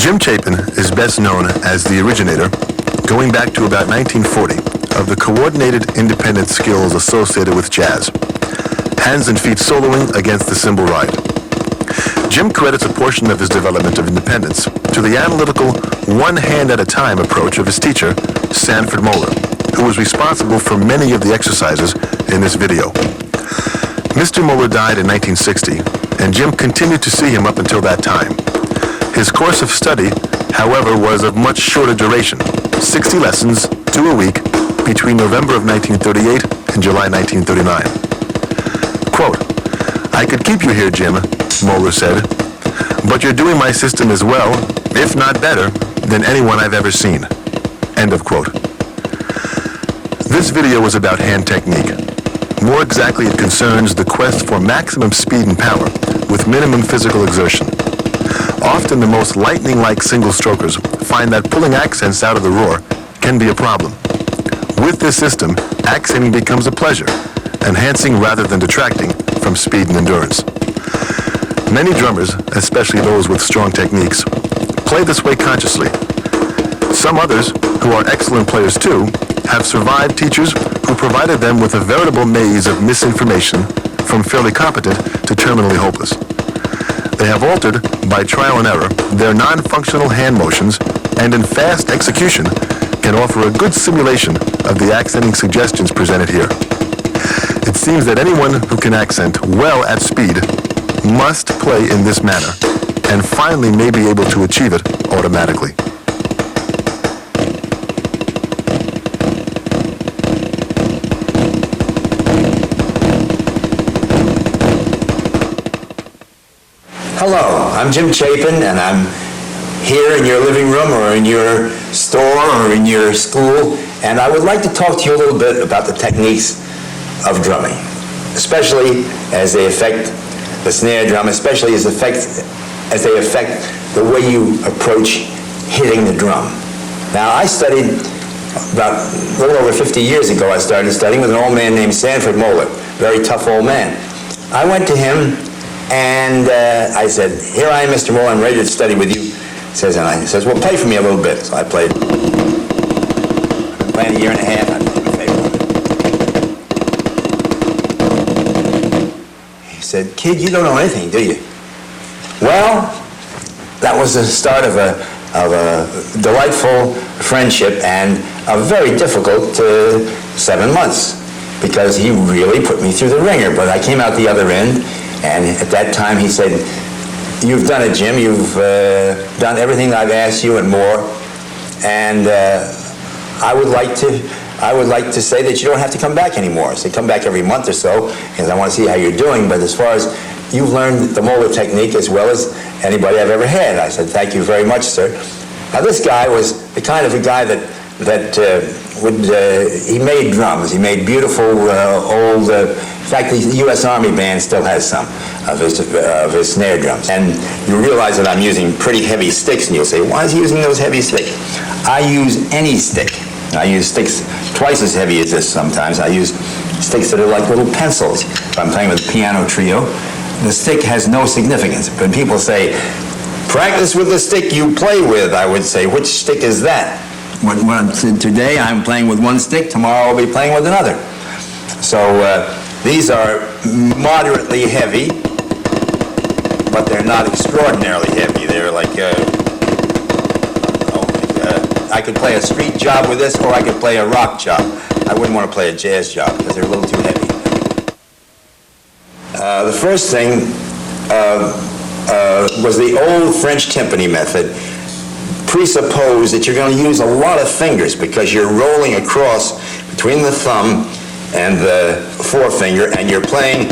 Jim Chapin is best known as the originator, going back to about 1940, of the coordinated independent skills associated with jazz. Hands and feet soloing against the cymbal ride. Jim credits a portion of his development of independence to the analytical one-hand-at-a-time approach of his teacher, Sanford Moeller, who was responsible for many of the exercises in this video. Mr. Moeller died in 1960, and Jim continued to see him up until that time. His course of study, however, was of much shorter duration, 60 lessons, 2 a week, between November of 1938 and July 1939. Quote, "I could keep you here, Jim," Moeller said, "but you're doing my system as well, if not better, than anyone I've ever seen." End of quote. This video was about hand technique. More exactly, it concerns the quest for maximum speed and power with minimum physical exertion. Often the most lightning-like single-strokers find that pulling accents out of the roar can be a problem. With this system, accenting becomes a pleasure, enhancing rather than detracting from speed and endurance. Many drummers, especially those with strong techniques, play this way consciously. Some others, who are excellent players too, have survived teachers who provided them with a veritable maze of misinformation from fairly competent to terminally hopeless. They have altered, by trial and error, their non-functional hand motions, and in fast execution can offer a good simulation of the accenting suggestions presented here. It seems that anyone who can accent well at speed must play in this manner, and finally may be able to achieve it automatically. Hello, I'm Jim Chapin, and I'm here in your living room or in your store or in your school, and I would like to talk to you a little bit about the techniques of drumming, especially as they affect the snare drum, especially as they affect the way you approach hitting the drum. Now, I studied about a little over 50 years ago. I started studying with an old man named Sanford Moeller, very tough old man. I went to him and I said, "Here I am, Mr. Moeller, I'm ready to study with you." He says, "Well, play for me a little bit." So I played. I've been playing a year and a half. I'm in favor of it. He said, "Kid, you don't know anything, do you?" Well, that was the start of a delightful friendship and a very difficult 7 months, because he really put me through the ringer. But I came out the other end. And at that time he said, "You've done it, Jim. You've done everything I've asked you and more. And I would like to say that you don't have to come back anymore." I said, "Come back every month or so, because I want to see how you're doing. But as far as you've learned the Moeller technique as well as anybody I've ever had." I said, "Thank you very much, sir." Now, this guy was the kind of a guy that he made drums. He made beautiful old. In fact, the U.S. Army band still has some of his snare drums. And you realize that I'm using pretty heavy sticks, and you'll say, "Why is he using those heavy sticks?" I use any stick. I use sticks twice as heavy as this sometimes. I use sticks that are like little pencils. If I'm playing with a piano trio, the stick has no significance. When people say, "Practice with the stick you play with," I would say, "Which stick is that?" Today I'm playing with one stick, tomorrow I'll be playing with another. So these are moderately heavy, but they're not extraordinarily heavy. They're like, I could play a street job with this, or I could play a rock job. I wouldn't want to play a jazz job because they're a little too heavy. The first thing was the old French timpani method. Presuppose that you're going to use a lot of fingers because you're rolling across between the thumb and the forefinger, and you're playing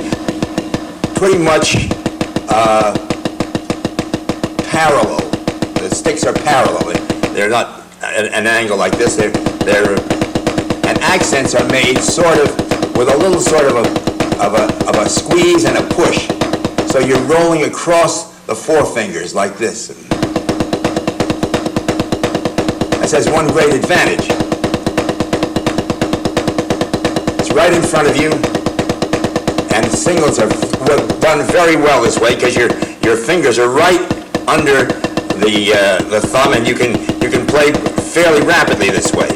pretty much parallel. The sticks are parallel. They're not at an angle like this. And accents are made sort of with a little sort of a squeeze and a push. So you're rolling across the forefingers like this. Has one great advantage. It's right in front of you, and singles are done very well this way because your fingers are right under the thumb, and you can play fairly rapidly this way.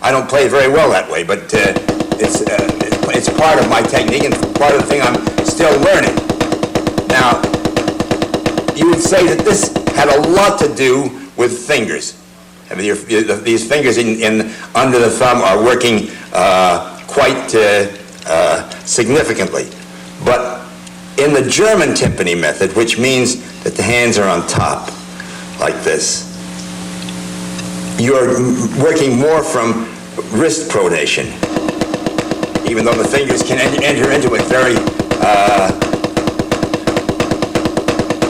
I don't play very well that way, but it's part of my technique and part of the thing I'm still learning. Now, you would say that this had a lot to do with fingers. I mean, these fingers under the thumb are working quite significantly. But in the German timpani method, which means that the hands are on top, like this, you're working more from wrist pronation, even though the fingers can enter into it very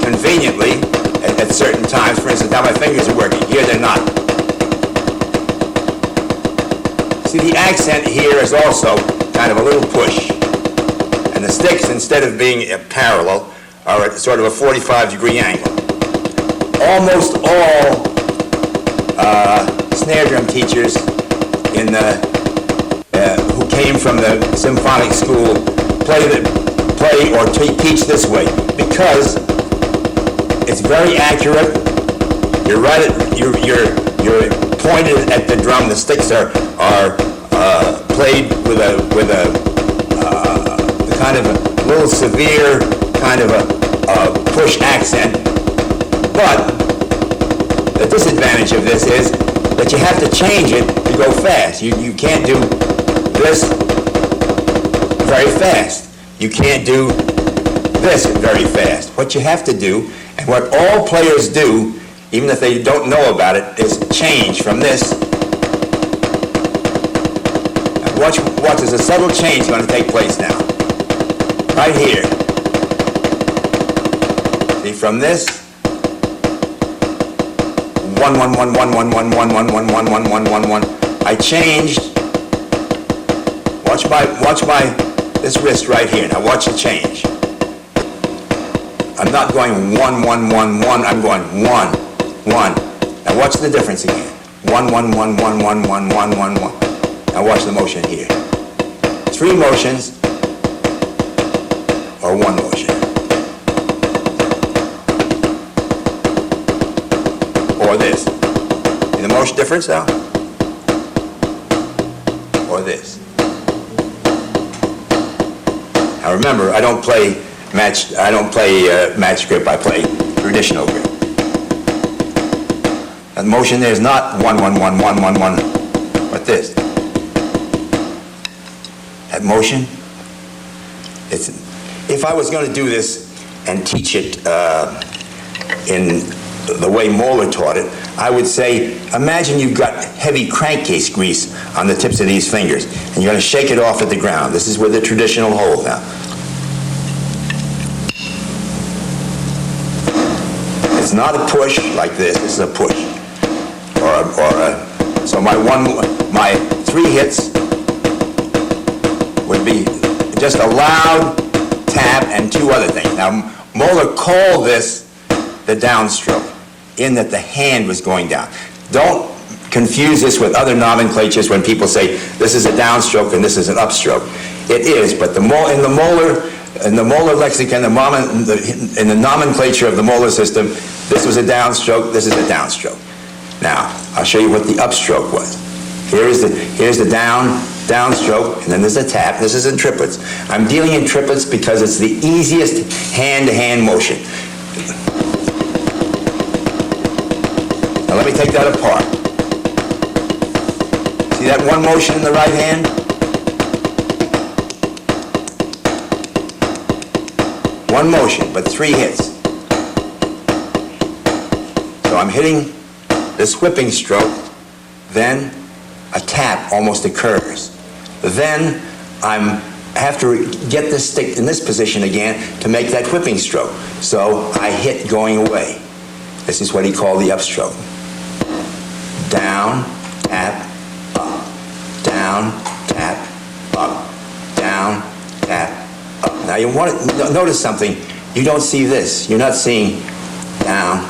conveniently at certain times. For instance, now my fingers are working. Here they're not. See, the accent here is also kind of a little push. And the sticks, instead of being parallel, are at sort of a 45-degree angle. Almost all snare drum teachers who came from the symphonic school play or teach this way, because it's very accurate. You're right. You're pointed at the drum. The sticks are played with a kind of a little severe kind of a push accent. But the disadvantage of this is that you have to change it to go fast. You can't do this very fast. You can't do this very fast. What you have to do, and what all players do, even if they don't know about it, is change from this. And watch, there's a subtle change going to take place now. Right here. See, from this, 1 1 1 1 1 1 1 1 1 1 1 1 1 1. I changed. Watch my this wrist right here. Now watch the change. I'm not going 1 1 1 1. I'm going 1 1. Now watch the difference again. 1 1 1 1 1 1 1 1 1. Now watch the motion here. 3 motions or 1 motion. Or this. See the motion difference now? Or this. Now remember, I don't play match grip. I play traditional grip. The motion there is not 1 1 1 1 1 1, but this. That motion. If I was going to do this and teach it in the way Moeller taught it, I would say, imagine you've got heavy crankcase grease on the tips of these fingers, and you're going to shake it off at the ground. This is where the traditional hold now. It's not a push like this. This is a push, so my 3 hits would be just a loud tap and 2 other things. Now Moeller called this the downstroke, in that the hand was going down. Don't confuse this with other nomenclatures when people say this is a downstroke and this is an upstroke. It is, but in the Moeller lexicon, in the nomenclature of the Moeller system, this was a downstroke, this is a downstroke. Now, I'll show you what the upstroke was. Here's the downstroke, and then there's a tap. This is in triplets. I'm dealing in triplets because it's the easiest hand-to-hand motion. Now let me take that apart. See that 1 motion in the right hand? One motion, but 3 hits. So I'm hitting this whipping stroke, then a tap almost occurs. Then I have to get this stick in this position again to make that whipping stroke. So I hit going away. This is what he called the upstroke. Down, tap, up. Down, tap, up. Down, tap, up. Now you want to notice something. You don't see this. You're not seeing down.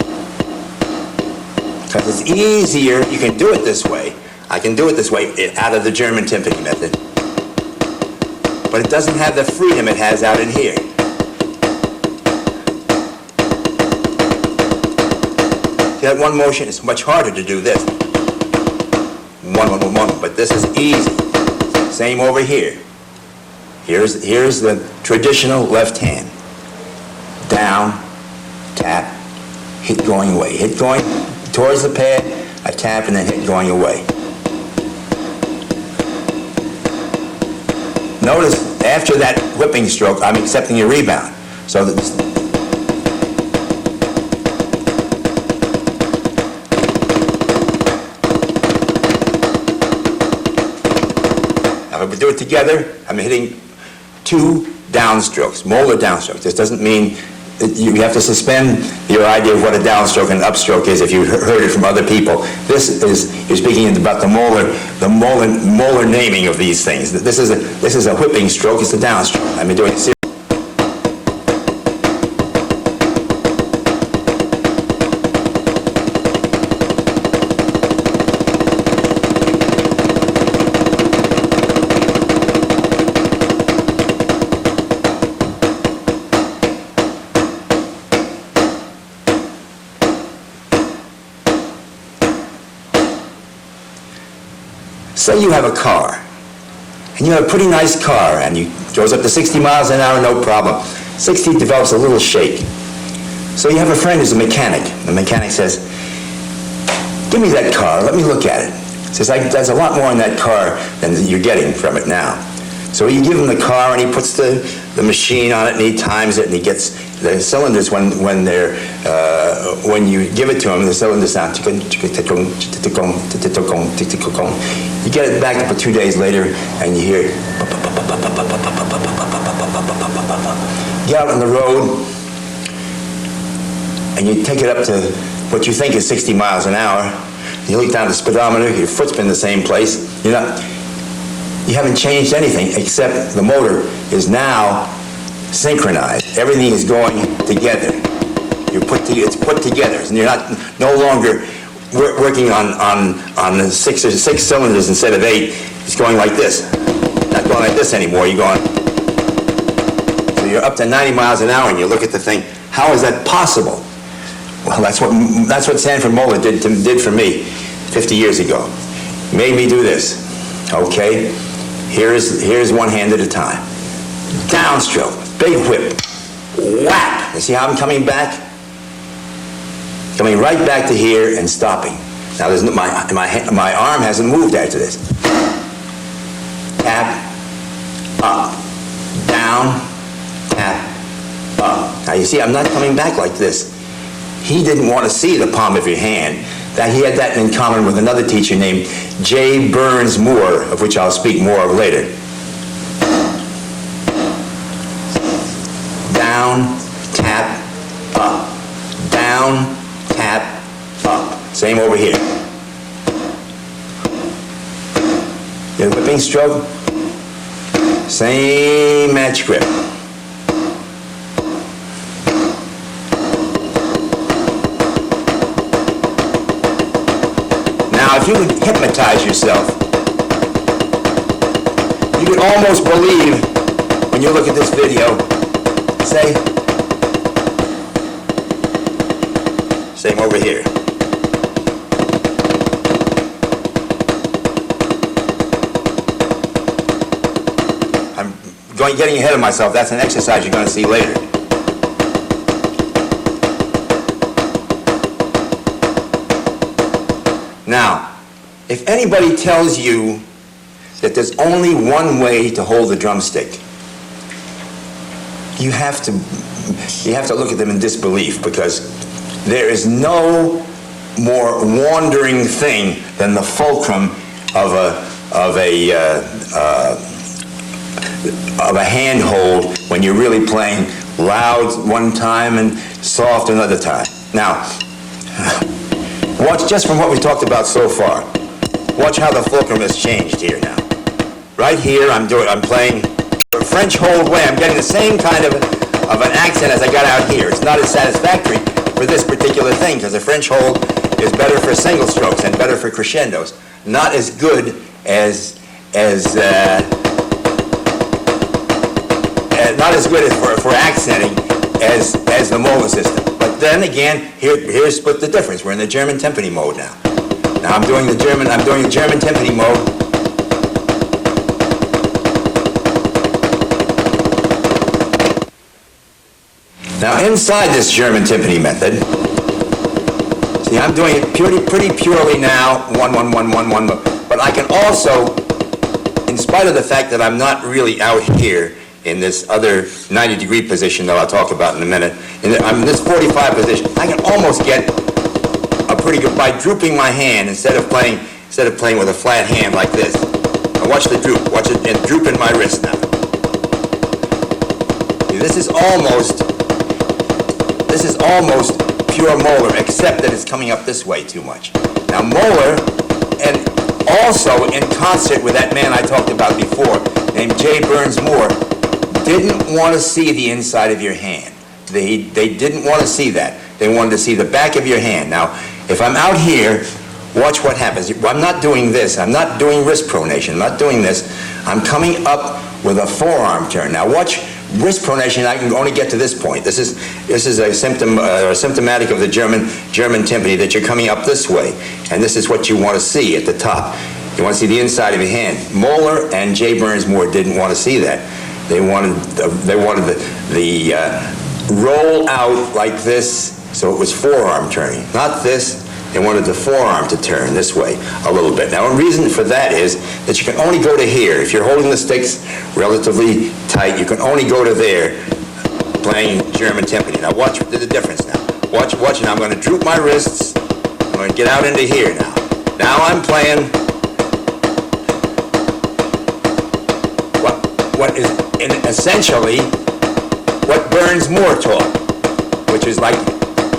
Because it's easier. You can do it this way. I can do it this way out of the German timpani method. But it doesn't have the freedom it has out in here. See that one motion? It's much harder to do this. One, but this is easy. Same over here. Here's the traditional left hand. Down, tap, hit going away. Hit going towards the pad, I tap and then hit going away. Notice after that whipping stroke, I'm accepting a rebound. So that if we do it together, I'm hitting 2 downstrokes, molar downstrokes. This doesn't mean that you have to suspend your idea of what a downstroke and an upstroke is if you've heard it from other people. This is, you're speaking about the molar naming of these things. This is a whipping stroke, it's a downstroke. I'm doing it. Say you have a car, and you have a pretty nice car, and it goes up to 60 miles an hour, no problem. 60 develops a little shake. So you have a friend who's a mechanic. The mechanic says, give me that car, let me look at it. He says, there's a lot more in that car than you're getting from it now. So you give him the car, and he puts the machine on it, and he times it, and he gets the cylinders when you give it to him, the cylinders sound. You get it back up 2 days later, and you hear. Get out on the road, and you take it up to what you think is 60 miles an hour. You look down the speedometer, your foot's been in the same place. You haven't changed anything except the motor is now synchronized. Everything is going together. It's put together, and you're no longer working on the six cylinders instead of 8. It's going like this. Not going like this anymore. So you're up to 90 miles an hour, and you look at the thing. How is that possible? Well, that's what Sanford Moeller did for me 50 years ago. Made me do this. Okay. Here's one hand at a time. Downstroke, big whip, whap. You see how I'm coming back? Coming right back to here and stopping. Now my arm hasn't moved after this. Tap, up, down, tap, up. Now you see I'm not coming back like this. He didn't want to see the palm of your hand. That he had that in common with another teacher named J. Burns Moore, of which I'll speak more of later. Down, tap, up. Down, tap, up. Same over here. Your whipping stroke, same match grip. Now, if you would hypnotize yourself, you could almost believe when you look at this video, say, same over here. I'm getting ahead of myself. That's an exercise you're going to see later. Now, if anybody tells you that there's only one way to hold the drumstick, you have to look at them in disbelief, because there is no more wandering thing than the fulcrum of a handhold when you're really playing loud one time and soft another time. Now, watch just from what we talked about so far. Watch how the fulcrum has changed here now. Right here, I'm playing a French hold way. I'm getting the same kind of an accent as I got out here. It's not as satisfactory for this particular thing, because the French hold is better for single strokes and better for crescendos. Not as good not as good as for accenting as the Moeller system. But then again, here's split the difference. We're in the German timpani mode now. Now I'm doing the German timpani mode. Now inside this German timpani method, see, I'm doing it pretty purely now, 1, 1, 1, 1, 1, but I can also, in spite of the fact that I'm not really out here in this other 90-degree position that I'll talk about in a minute, I'm in this 45 position, I can almost get a pretty good, by drooping my hand instead of playing with a flat hand like this. Now watch the droop, watch it, and droop in my wrist now. See, this is almost pure Moeller, except that it's coming up this way too much. Now Moeller, and also in concert with that man I talked about before, named J. Burns Moore, didn't want to see the inside of your hand. They didn't want to see that. They wanted to see the back of your hand. Now, if I'm out here, watch what happens. I'm not doing this. I'm not doing wrist pronation. I'm not doing this. I'm coming up with a forearm turn. Now watch wrist pronation. I can only get to this point. This is a symptomatic of the German timpani, that you're coming up this way, and this is what you want to see at the top. You want to see the inside of your hand. Moeller and J. Burns Moore didn't want to see that. They wanted the roll out like this, so it was forearm turning. Not this. They wanted the forearm to turn this way a little bit. Now, a reason for that is that you can only go to here. If you're holding the sticks relatively tight, you can only go to there playing German timpani. Now, watch the difference now. Watch, and I'm going to droop my wrists. I'm going to get out into here now. Now I'm playing what is essentially what Burns Moore taught, which is like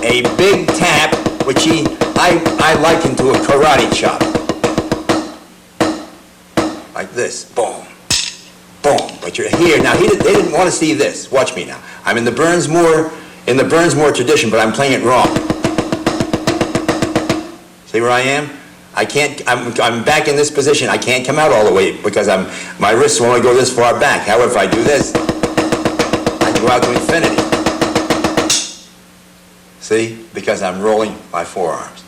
a big tap, which I liken to a karate chop. Like this, boom, boom. But you're here now. They didn't want to see this. Watch me now. I'm in the Burns Moore tradition, but I'm playing it wrong. See where I am? I can't. I'm back in this position. I can't come out all the way because my wrists will only go this far back. However, if I do this, I can go out to infinity. See? Because I'm rolling my forearms.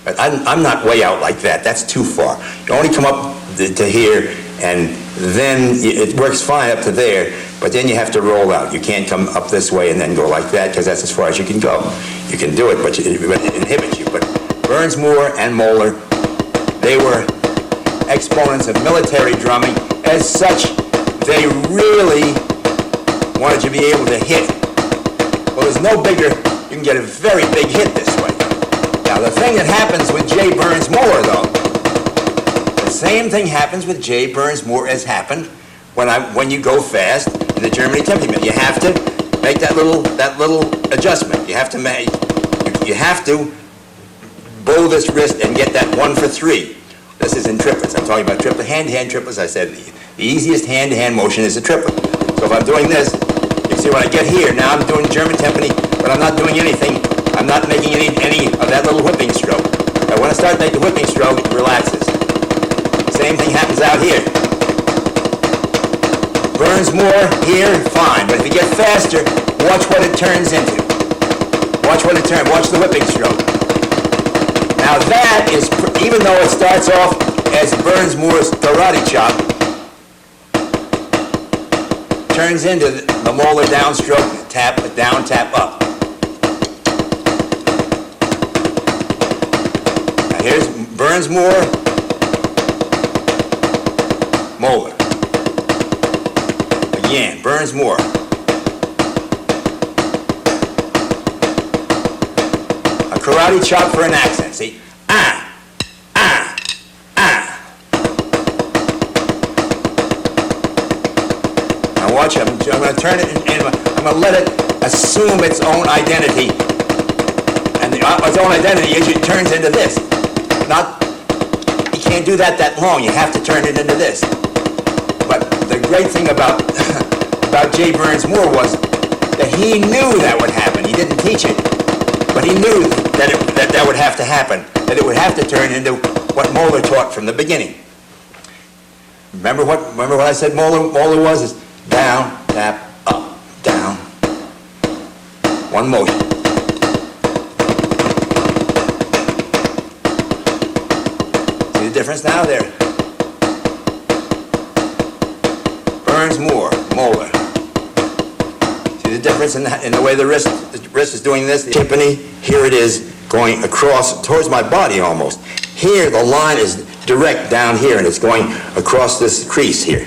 But I'm not way out like that. That's too far. You only come up to here, and then it works fine up to there, but then you have to roll out. You can't come up this way and then go like that, because that's as far as you can go. You can do it, but it inhibits you. But Burns Moore and Moeller, they were exponents of military drumming. As such, they really wanted you to be able to hit. Well, there's no bigger. You can get a very big hit this way. Now, the thing that happens with J. Burns Moore, though, the same thing happens with J. Burns Moore as happened when you go fast in the German timpani. You have to make that little adjustment. You have to bow this wrist and get that 1 for 3. This is in triplets. I'm talking about triplet, hand-to-hand triplets. I said the easiest hand-to-hand motion is a triplet. So if I'm doing this, you see when I get here, now I'm doing German timpani, but I'm not doing anything. I'm not making any of that little whipping stroke. But when I start making the whipping stroke, it relaxes. Same thing happens out here. Burns Moore here, fine. But if you get faster, watch what it turns into. Watch what it turns. Watch the whipping stroke. Now that is, even though it starts off as Burns Moore's karate chop, turns into the Moeller downstroke, tap, down, tap, up. Now here's Burns Moore, Moeller. Again, Burns Moore. A karate chop for an accent, see? Now watch, I'm going to turn it and I'm going to let it assume its own identity. And its own identity is it turns into this. You can't do that long. You have to turn it into this. But the great thing about J. Burns Moore was that he knew that would happen. He didn't teach it, but he knew that would have to happen, that it would have to turn into what Moeller taught from the beginning. Remember what I said Moeller was? Is down, tap, up, down, One motion. See the difference now there? Burns more, molar. See the difference in the way the wrist is doing this? The timpani, here it is going across towards my body almost. Here the line is direct down here and it's going across this crease here.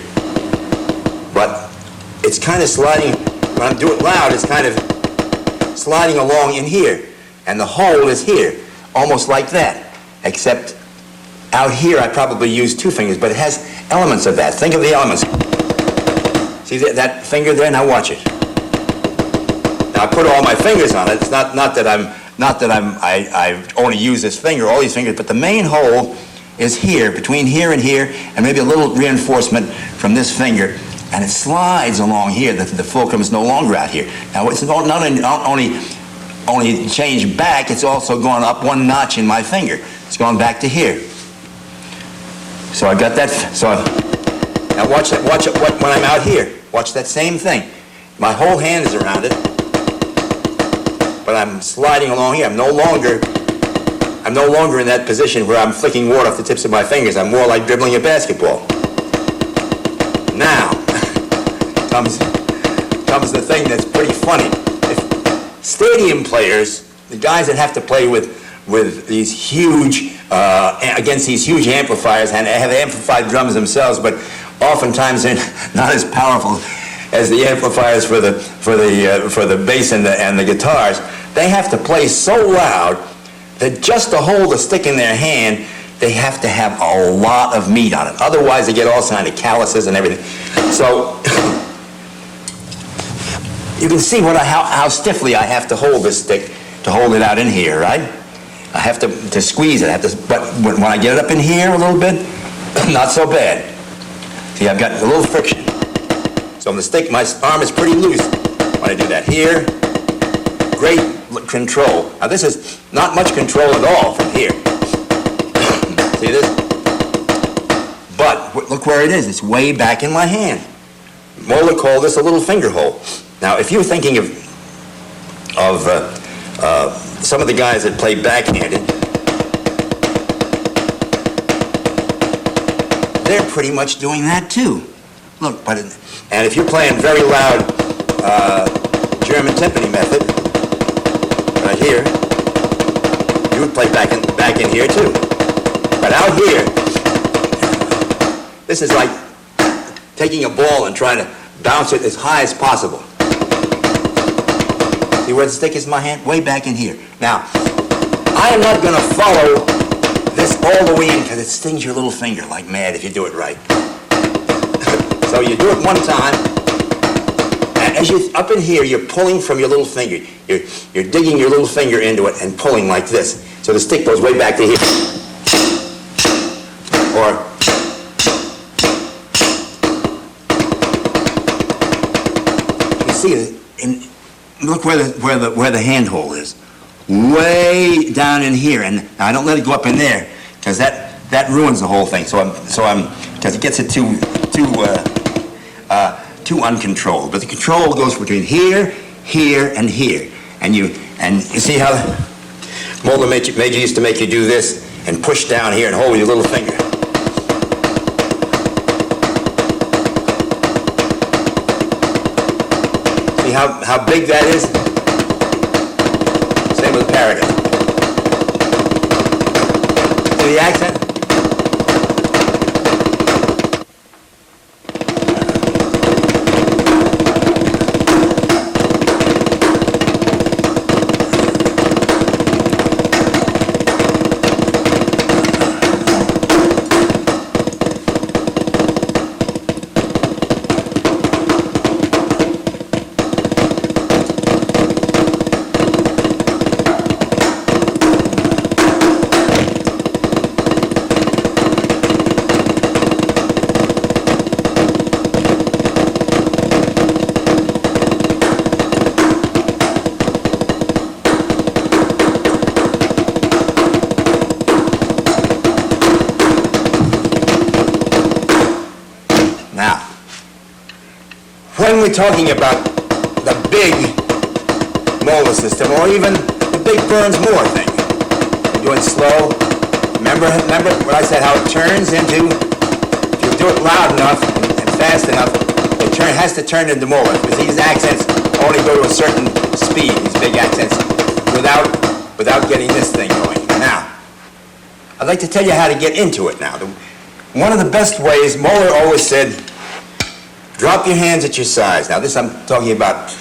But it's kind of sliding, when I do it loud, it's kind of sliding along in here. And the hole is here, almost like that. Except out here I probably use two fingers, but it has elements of that. Think of the elements. See that finger there? Now watch it. Now I put all my fingers on it. It's not that I only use this finger, all these fingers, but the main hole is here, between here, and maybe a little reinforcement from this finger, and it slides along here. The fulcrum is no longer out here. Now it's not only changed back, it's also gone up one notch in my finger. It's gone back to here. So I got that. So now watch it when I'm out here. Watch that same thing. My whole hand is around it, but I'm sliding along here. I'm no longer in that position where I'm flicking water off the tips of my fingers. I'm more like dribbling a basketball. Now comes the thing that's pretty funny. If stadium players, the guys that have to play with these huge against these huge amplifiers and have amplified drums themselves, but oftentimes they're not as powerful as the amplifiers for the bass and the guitars. They have to play so loud that just to hold the stick in their hand, they have to have a lot of meat on it. Otherwise, they get all kinds of calluses and everything. So you can see how stiffly I have to hold this stick to hold it out in here, right? I have to squeeze it. But when I get it up in here a little bit, not so bad. See, I've got a little friction. So on the stick, my arm is pretty loose when I do that. Here, great control. Now this is not much control at all from here. See this? But look where it is. It's way back in my hand. Moeller called this a little finger hole. Now, if you're thinking of some of the guys that play backhanded, they're pretty much doing that too. Look, and if you're playing very loud German timpani method, right here, you would play back in here too. But out here, this is like taking a ball and trying to bounce it as high as possible. See where the stick is in my hand? Way back in here. Now, I am not going to follow this all the way in because it stings your little finger like mad if you do it right. So you do it one time, and as you're up in here, you're pulling from your little finger. You're digging your little finger into it and pulling like this. So the stick goes way back to here. Or you see it. Look where the handhold is, way down in here, and I don't let it go up in there because that ruins the whole thing. So I'm because it gets it too uncontrolled. But the control goes between here, here, and here, and you see how Mulder Major used to make you do this and push down here and hold your little finger. See how big that is? Same with the paragon. See the accent? When we're talking about the big molar system, or even the big Burns Moore thing. You're doing slow. Remember what I said, how it turns into, if you do it loud enough and fast enough, it has to turn into molar, because these accents only go to a certain speed, these big accents, without getting this thing going. Now, I'd like to tell you how to get into it now. One of the best ways, Moeller always said, drop your hands at your sides. Now this I'm talking about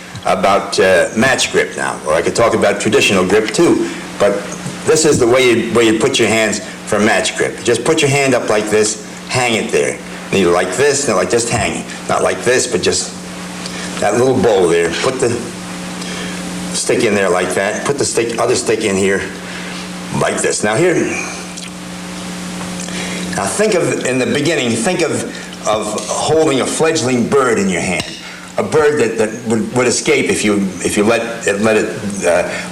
match grip now, or I could talk about traditional grip too, but this is the way you put your hands for match grip. Just put your hand up like this, hang it there. Neither like this, nor like just hanging. Not like this, but just that little bowl there. Put the stick in there like that. Put the other stick in here like this. Now here, now think of, in the beginning, think of holding a fledgling bird in your hand. A bird that would escape if you let it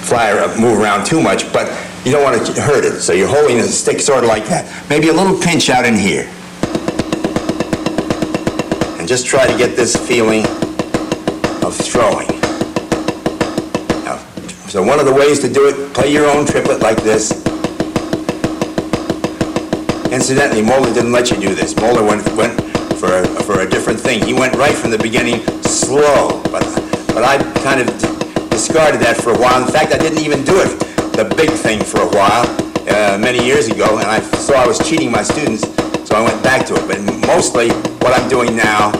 fly or move around too much, but you don't want to hurt it. So you're holding the stick sort of like that. Maybe a little pinch out in here. And just try to get this feeling of throwing. Now, so one of the ways to do it, play your own triplet like this. Incidentally, Moeller didn't let you do this. Moeller went for a different thing. He went right from the beginning slow, but I kind of discarded that for a while. In fact, I didn't even do it, the big thing, for a while, many years ago, and I saw I was cheating my students, so I went back to it. But mostly, what I'm doing now,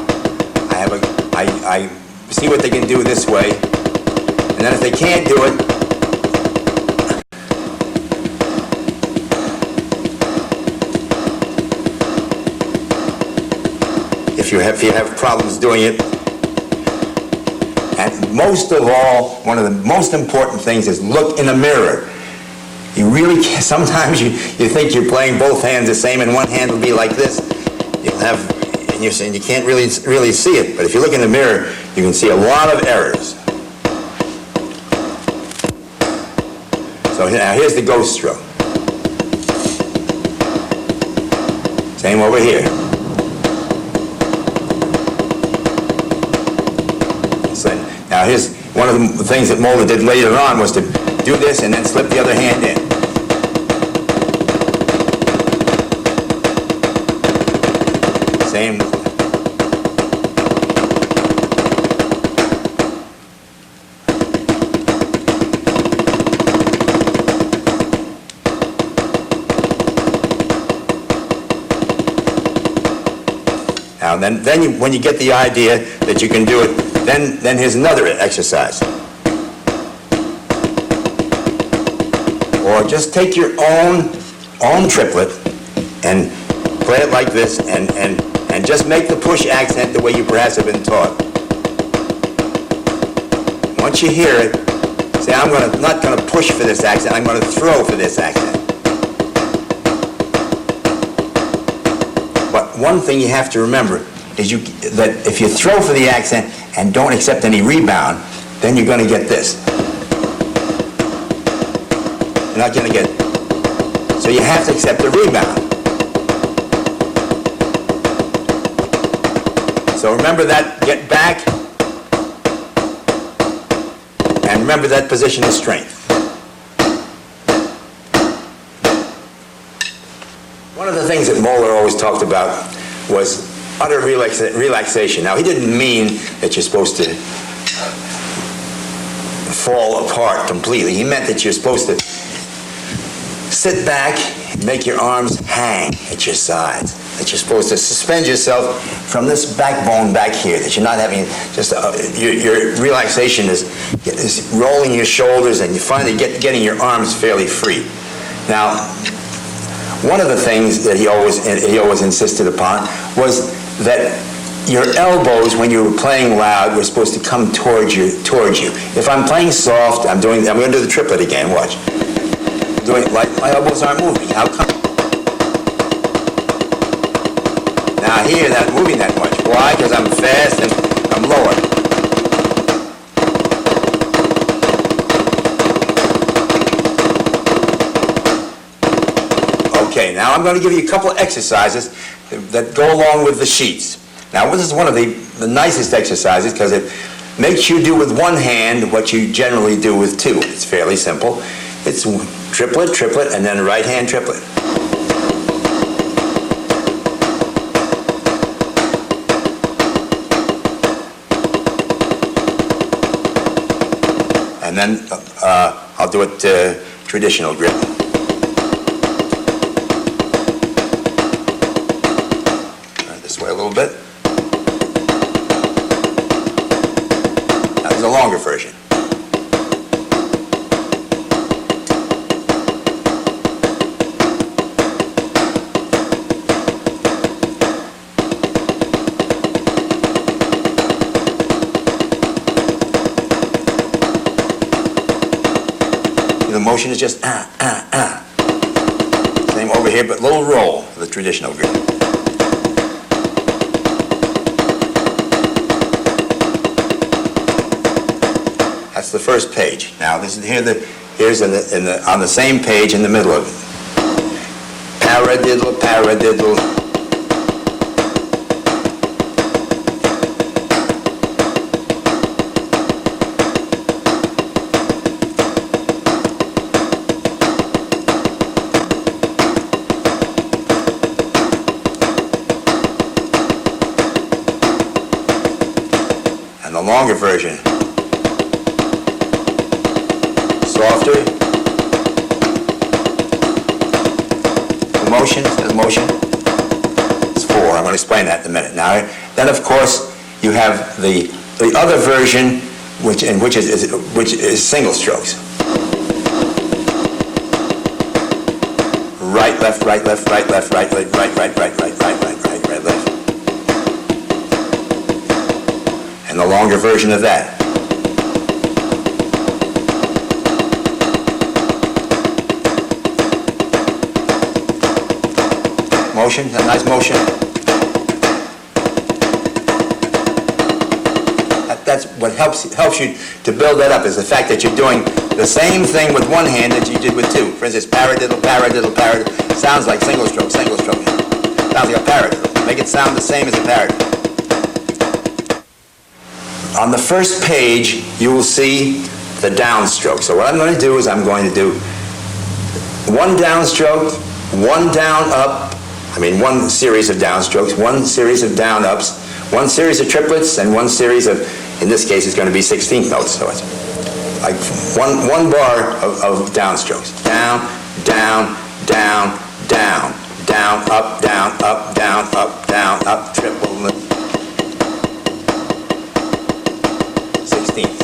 I see what they can do this way, and then if they can't do it, if you have problems doing it. And most of all, one of the most important things is look in a mirror. You really can't, sometimes you think you're playing both hands the same, and one hand will be like this. You'll have, and you're saying you can't really see it, but if you look in the mirror, you can see a lot of errors. So now here's the ghost stroke. Same over here. Now here's one of the things that Moeller did later on, was to do this and then slip the other hand in. Same. Now then when you get the idea that you can do it, then here's another exercise. Or just take your own triplet and play it like this, and just make the push accent the way you perhaps have been taught. Once you hear it, say, I'm not going to push for this accent, I'm going to throw for this accent. But one thing you have to remember is that if you throw for the accent and don't accept any rebound, then you're going to get this. You're not going to get it. So you have to accept the rebound. So remember that, get back, and remember that position of strength. One of the things that Moeller always talked about was utter relaxation. Now, he didn't mean that you're supposed to fall apart completely. He meant that you're supposed to sit back and make your arms hang at your sides. That you're supposed to suspend yourself from this backbone back here. That you're not having just your relaxation is rolling your shoulders, and you finally getting your arms fairly free. Now, one of the things that he always insisted upon was that your elbows, when you were playing loud, were supposed to come towards you. If I'm playing soft, I'm going to do the triplet again. Watch. Doing like my elbows aren't moving. How come? Now here, not moving that much. Why? Because I'm fast and I'm lower. Okay, now I'm going to give you a couple of exercises that go along with the sheets. Now, this is one of the nicest exercises, because makes you do with one hand what you generally do with two. It's fairly simple. It's triplet, triplet, and then right hand triplet. And then I'll do it traditional grip. This way a little bit. That was a longer version. The motion is just Same over here, but little roll, the traditional grip. That's the first page. Now this is here's on the same page in the middle of it. Paradiddle, paradiddle. And the longer version. Softer. The motion. It's 4. I'm going to explain that in a minute. Now, then of course you have the other version, which is single strokes. Right, left, right, left, right, left, right, right, right, right, right, right, right, right, right, right, left. And the longer version of that. Motion, a nice motion. That's what helps you to build that up, is the fact that you're doing the same thing with one hand that you did with two. For instance, paradiddle, paradiddle, paradiddle. Sounds like single stroke, single stroke. Sounds like a paradiddle. Make it sound the same as a paradiddle. On the first page, you will see the downstroke. So what I'm going to do is I'm going to do one downstroke, one down up, one series of downstrokes, one series of down ups, one series of triplets, and one series of, in this case, it's going to be 16th notes. So it's like one bar of downstrokes. Down, down, down, down, down, up, down, up, down, up, down, up, triple, 16th.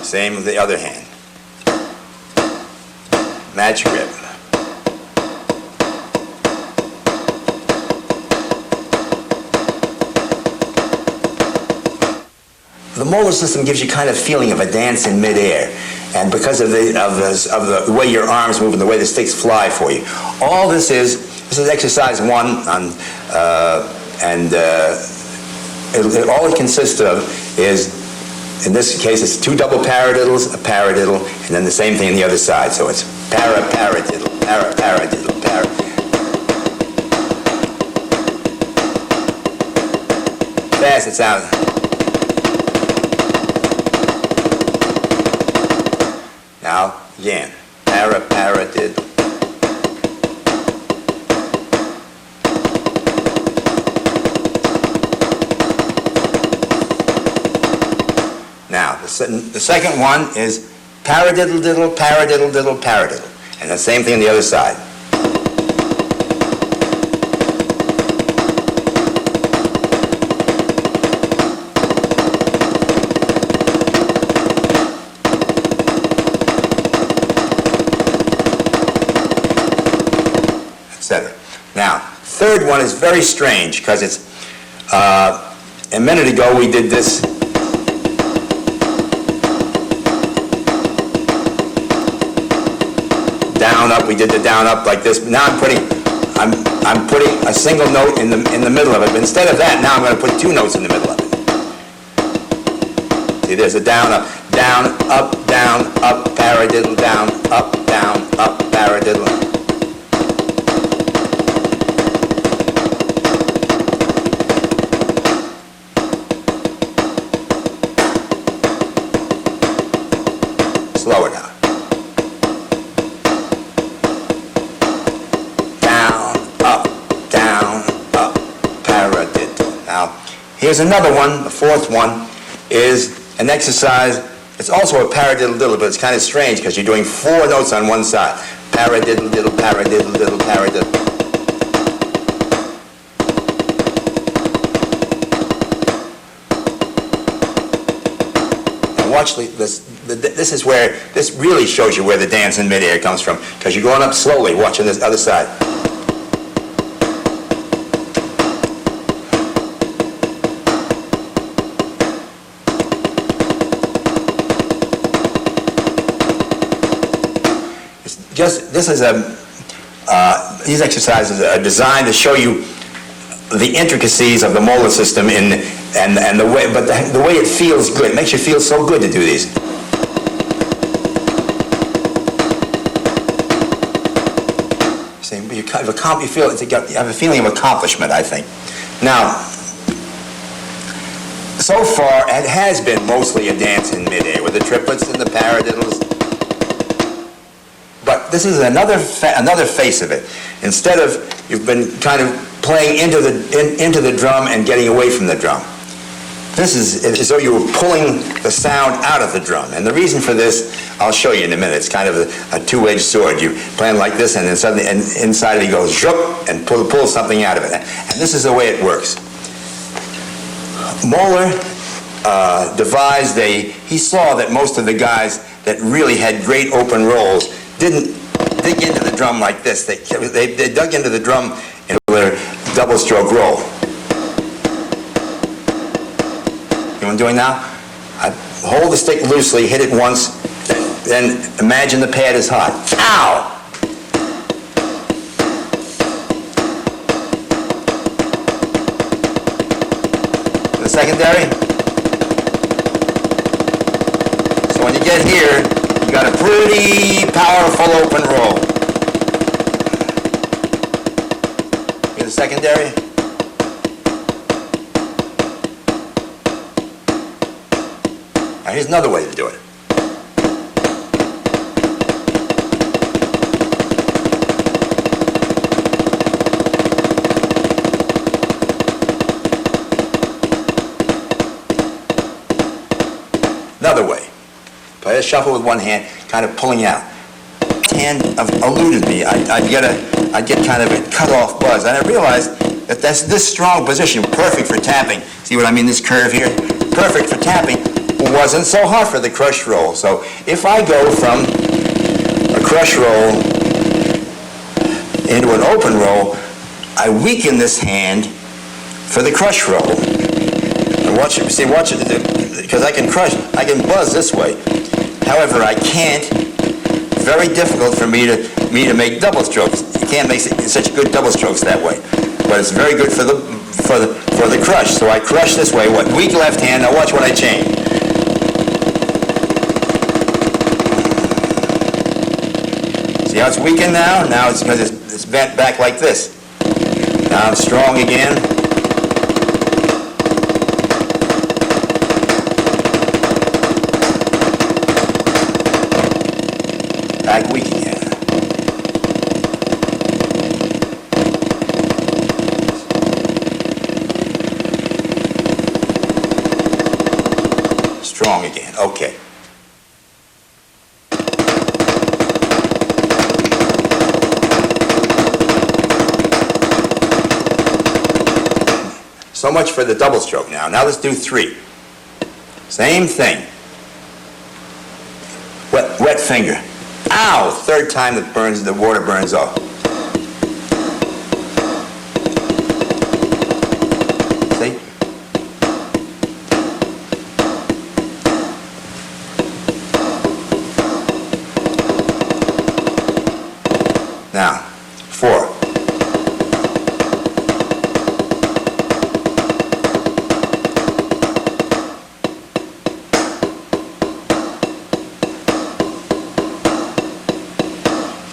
Same with the other hand. Match grip. The molar system gives you kind of feeling of a dance in midair, and because of the way your arms move and the way the sticks fly for you. All this is exercise 1 on, all it consists of is, in this case, it's 2 double paradiddles, a paradiddle, and then the same thing on the other side. So it's para-paradiddle, para-paradiddle, para. Fast it sounds. Now, again, para-paradiddle. Now, the second one is paradiddle-diddle, paradiddle-diddle, paradiddle. And the same thing on the other side. Etc. Now, third one is very strange because it's, a minute ago we did this. Down up, we did the down up like this. Now I'm putting a single note in the middle of it. But instead of that, now I'm going to put 2 notes in the middle of it. See, there's a down, up, paradiddle, down, up, paradiddle. Slower now. Down, up, paradiddle. Now, here's another one, the fourth one, is an exercise. It's also a paradiddle diddle, but it's kind of strange because you're doing 4 notes on one side. Paradiddle diddle, paradiddle diddle, paradiddle. Now watch this. This really shows you where the dance in midair comes from, because you're going up slowly, watching this other side. These exercises are designed to show you the intricacies of the molar system and the way, but the way it feels good. It makes you feel so good to do these. See, you have a feeling of accomplishment, I think. Now, so far, it has been mostly a dance in midair with the triplets and the paradiddles. But this is another face of it. Instead of, you've been kind of playing into the drum and getting away from the drum. This is as though you were pulling the sound out of the drum. And the reason for this, I'll show you in a minute. It's kind of a two-edged sword. You're playing like this, and then suddenly, and inside of it goes zhup, and pull something out of it. And this is the way it works. Moeller devised he saw that most of the guys that really had great open rolls didn't dig into the drum like this. They dug into the drum in their double stroke roll. You know what I'm doing now? I hold the stick loosely, hit it once, then imagine the pad is hot. Ow! The secondary. So when you get here, you got a pretty powerful open roll. Here's the secondary. Now here's another way to do it. Another way. Play a shuffle with one hand, kind of pulling out. Hand eluded me. I'd get kind of a cut-off buzz. And I realized that this strong position, perfect for tapping. See what I mean, this curve here? Perfect for tapping. Wasn't so hard for the crush roll. So if I go from a crush roll into an open roll, I weaken this hand for the crush roll. And watch it, because I can buzz this way. However, I can't. It's very difficult for me to make double strokes. You can't make such good double strokes that way. But it's very good for the crush. So I crush this way. Weak left hand. Now watch when I change. See how it's weakened now? Now it's because it's bent back like this. Now I'm strong again. Back weak again. Strong again. Okay. So much for the double stroke now. Now let's do 3. Same thing. Wet finger. Ow! Third time the water burns off. See? Now, 4.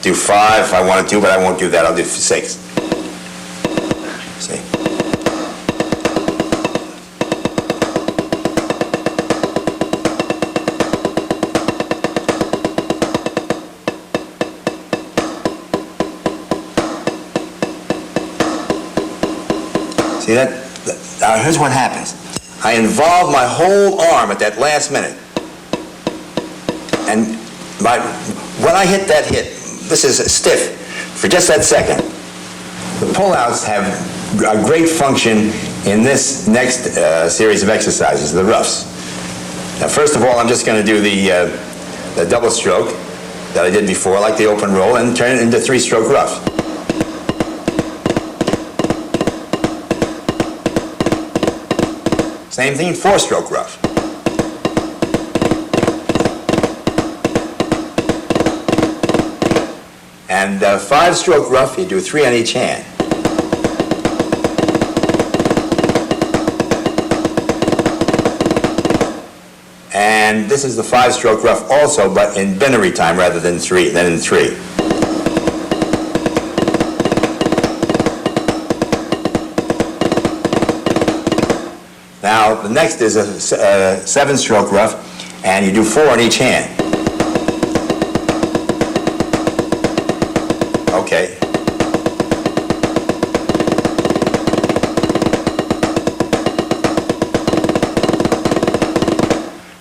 do 5 if I wanted to, but I won't do that. I'll do 6. See? See that? Now here's what happens. I involve my whole arm at that last minute. And when I hit that hit, this is stiff for just that second. The pullouts have a great function in this next series of exercises, the roughs. Now first of all, I'm just going to do the double stroke that I did before, like the open roll, and turn it into 3-stroke roughs. Same thing, 4-stroke rough. And 5-stroke rough, you do 3 on each hand. And this is the 5-stroke rough also, but in binary time rather than in 3. Now, the next is a 7-stroke rough, and you do 4 on each hand. Okay.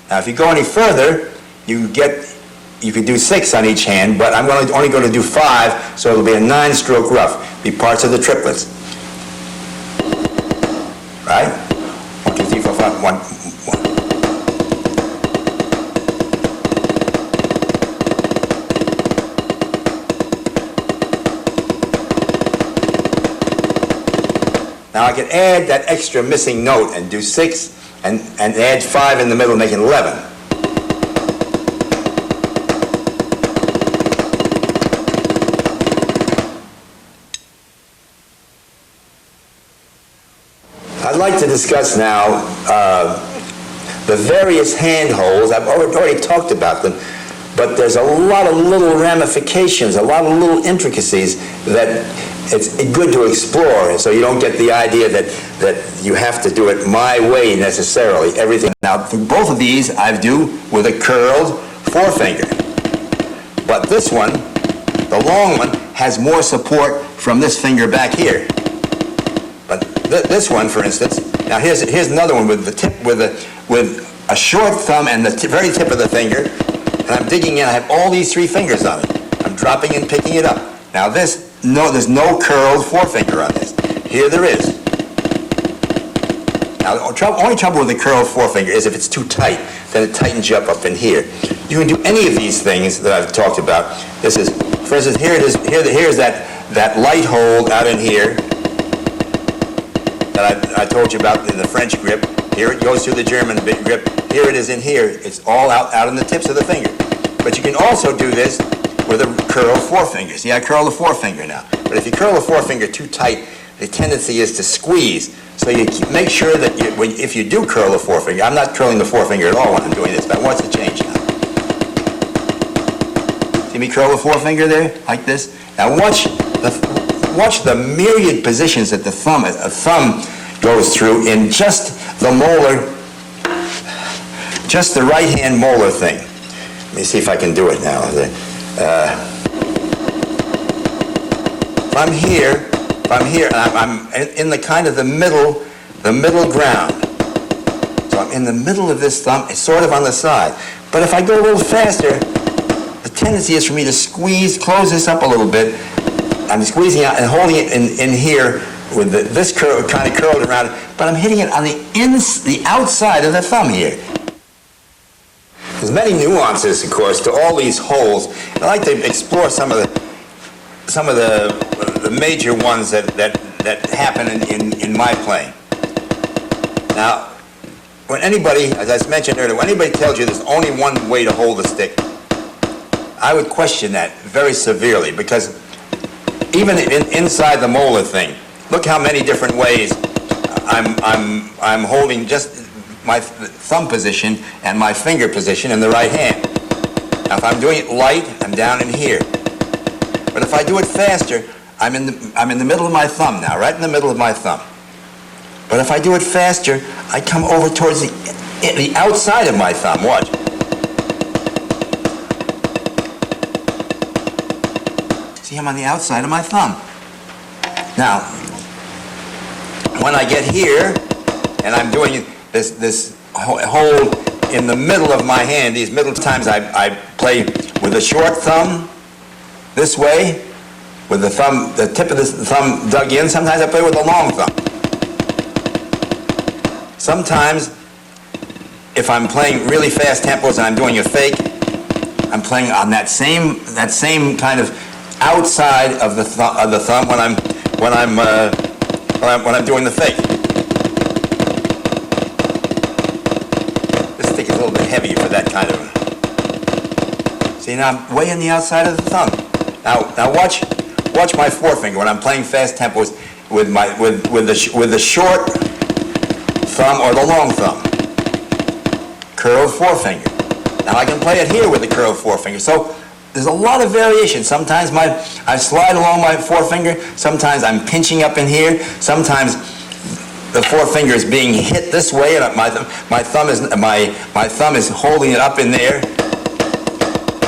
Now, if you go any further, you could do 6 on each hand, but I'm only going to do 5, so it'll be a 9-stroke rough, be parts of the triplets. Right? 1, 2, 3, 4, 5, 1. Now I can add that extra missing note and do 6 and add 5 in the middle, making 11. I'd like to discuss now the various hand holds. I've already talked about them, but there's a lot of little ramifications, a lot of little intricacies that it's good to explore, so you don't get the idea that you have to do it my way necessarily, everything. Now, for both of these, I do with a curled forefinger. But this one, the long one, has more support from this finger back here. But this one, for instance, now here's another one with the tip, with a short thumb and the very tip of the finger, and I'm digging in. I have all these 3 fingers on it. I'm dropping and picking it up. Now this, no, there's no curled forefinger on this. Here there is. Now the only trouble with the curled forefinger is if it's too tight, then it tightens you up in here. You can do any of these things that I've talked about. This is, for instance, here it is. Here's that light hold out in here that I told you about in the French grip. Here it goes through the German grip. Here it is in here. It's all out in the tips of the finger. But you can also do this with a curled forefinger. See, I curl the forefinger now. But if you curl the forefinger too tight, the tendency is to squeeze. So you make sure that if you do curl the forefinger, I'm not curling the forefinger at all when I'm doing this, but watch the change now. See me curl the forefinger there, like this? Now watch the myriad positions that a thumb goes through in just the molar, just the right hand molar thing. Let me see if I can do it now. If I'm here, and I'm in the kind of the middle ground. So I'm in the middle of this thumb, it's sort of on the side. But if I go a little faster, the tendency is for me to close this up a little bit. I'm squeezing out and holding it in here with this curl, kind of curled around it, but I'm hitting it on the outside of the thumb here. There's many nuances, of course, to all these holes. I'd like to explore some of the major ones that happen in my playing. Now, when anybody, as I mentioned earlier, when anybody tells you there's only one way to hold the stick, I would question that very severely, because even inside the molar thing, look how many different ways I'm holding just my thumb position and my finger position in the right hand. Now if I'm doing it light, I'm down in here. But if I do it faster, I'm in the middle of my thumb now, right in the middle of my thumb. But if I do it faster, I come over towards the outside of my thumb. Watch. See, I'm on the outside of my thumb. Now, when I get here, and I'm doing this hold in the middle of my hand, these middle times I play with the short thumb this way, with the tip of the thumb dug in. Sometimes I play with the long thumb. Sometimes, if I'm playing really fast tempos and I'm doing a fake, I'm playing on that same kind of outside of the thumb when I'm doing the fake. This stick is a little bit heavy for that kind of. See, now I'm way on the outside of the thumb. Now watch my forefinger when I'm playing fast tempos with the short thumb or the long thumb. Curved forefinger. Now I can play it here with the curved forefinger. So there's a lot of variation. Sometimes I slide along my forefinger. Sometimes I'm pinching up in here. Sometimes the forefinger is being hit this way, and my thumb is holding it up in there.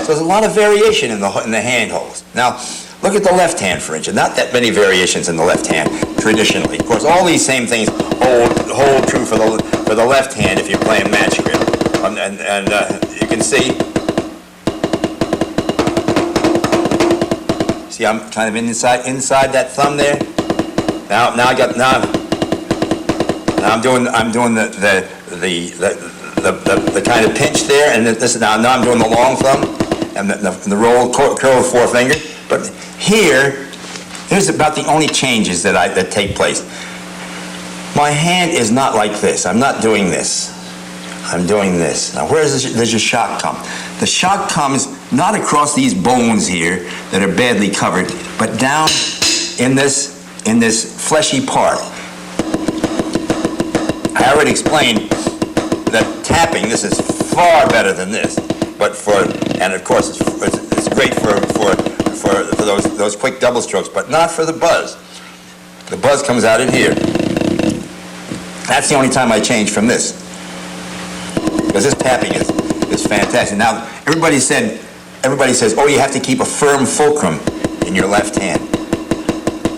So there's a lot of variation in the hand holds. Now look at the left hand, for instance. Not that many variations in the left hand traditionally. Of course, all these same things hold true for the left hand if you're playing match grip. And you can see. See, I'm kind of inside that thumb there. Now I'm doing the kind of pinch there, and now I'm doing the long thumb and the roll curled forefinger. But here's about the only changes that take place. My hand is not like this. I'm not doing this. I'm doing this. Now, where does your shock come? The shock comes not across these bones here that are badly covered, but down in this fleshy part. I already explained that tapping, this is far better than this, and of course it's great for those quick double strokes, but not for the buzz. The buzz comes out in here. That's the only time I change from this, because this tapping is fantastic. Now everybody says, oh, you have to keep a firm fulcrum in your left hand.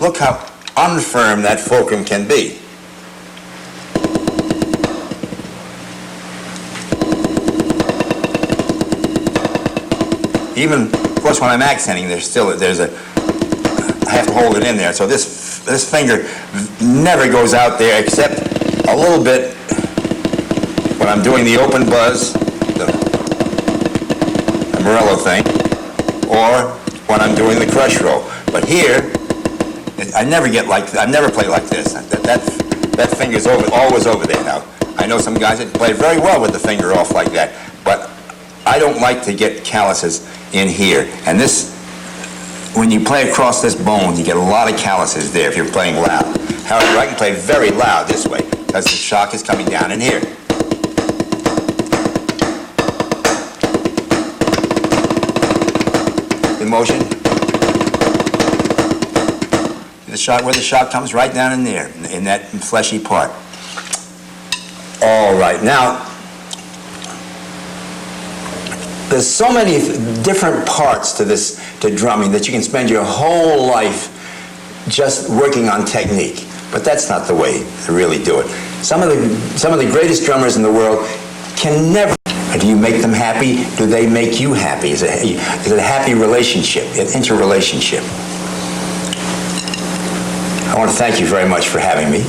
Look how unfirm that fulcrum can be. Even, of course, when I'm accenting, I have to hold it in there. So this finger never goes out there except a little bit when I'm doing the open buzz, the Morello thing, or when I'm doing the crush roll. But here, I never play like this. That finger's always over there. Now, I know some guys that play very well with the finger off like that, but I don't like to get calluses in here. And when you play across this bone, you get a lot of calluses there if you're playing loud. However, I can play very loud this way because the shock is coming down in here. The motion. Where the shock comes right down in there, in that fleshy part. All right, now, there's so many different parts to drumming that you can spend your whole life just working on technique. But that's not the way to really do it. Some of the greatest drummers in the world can never. Do you make them happy? Do they make you happy? Is it a happy relationship, an interrelationship? I want to thank you very much for having me.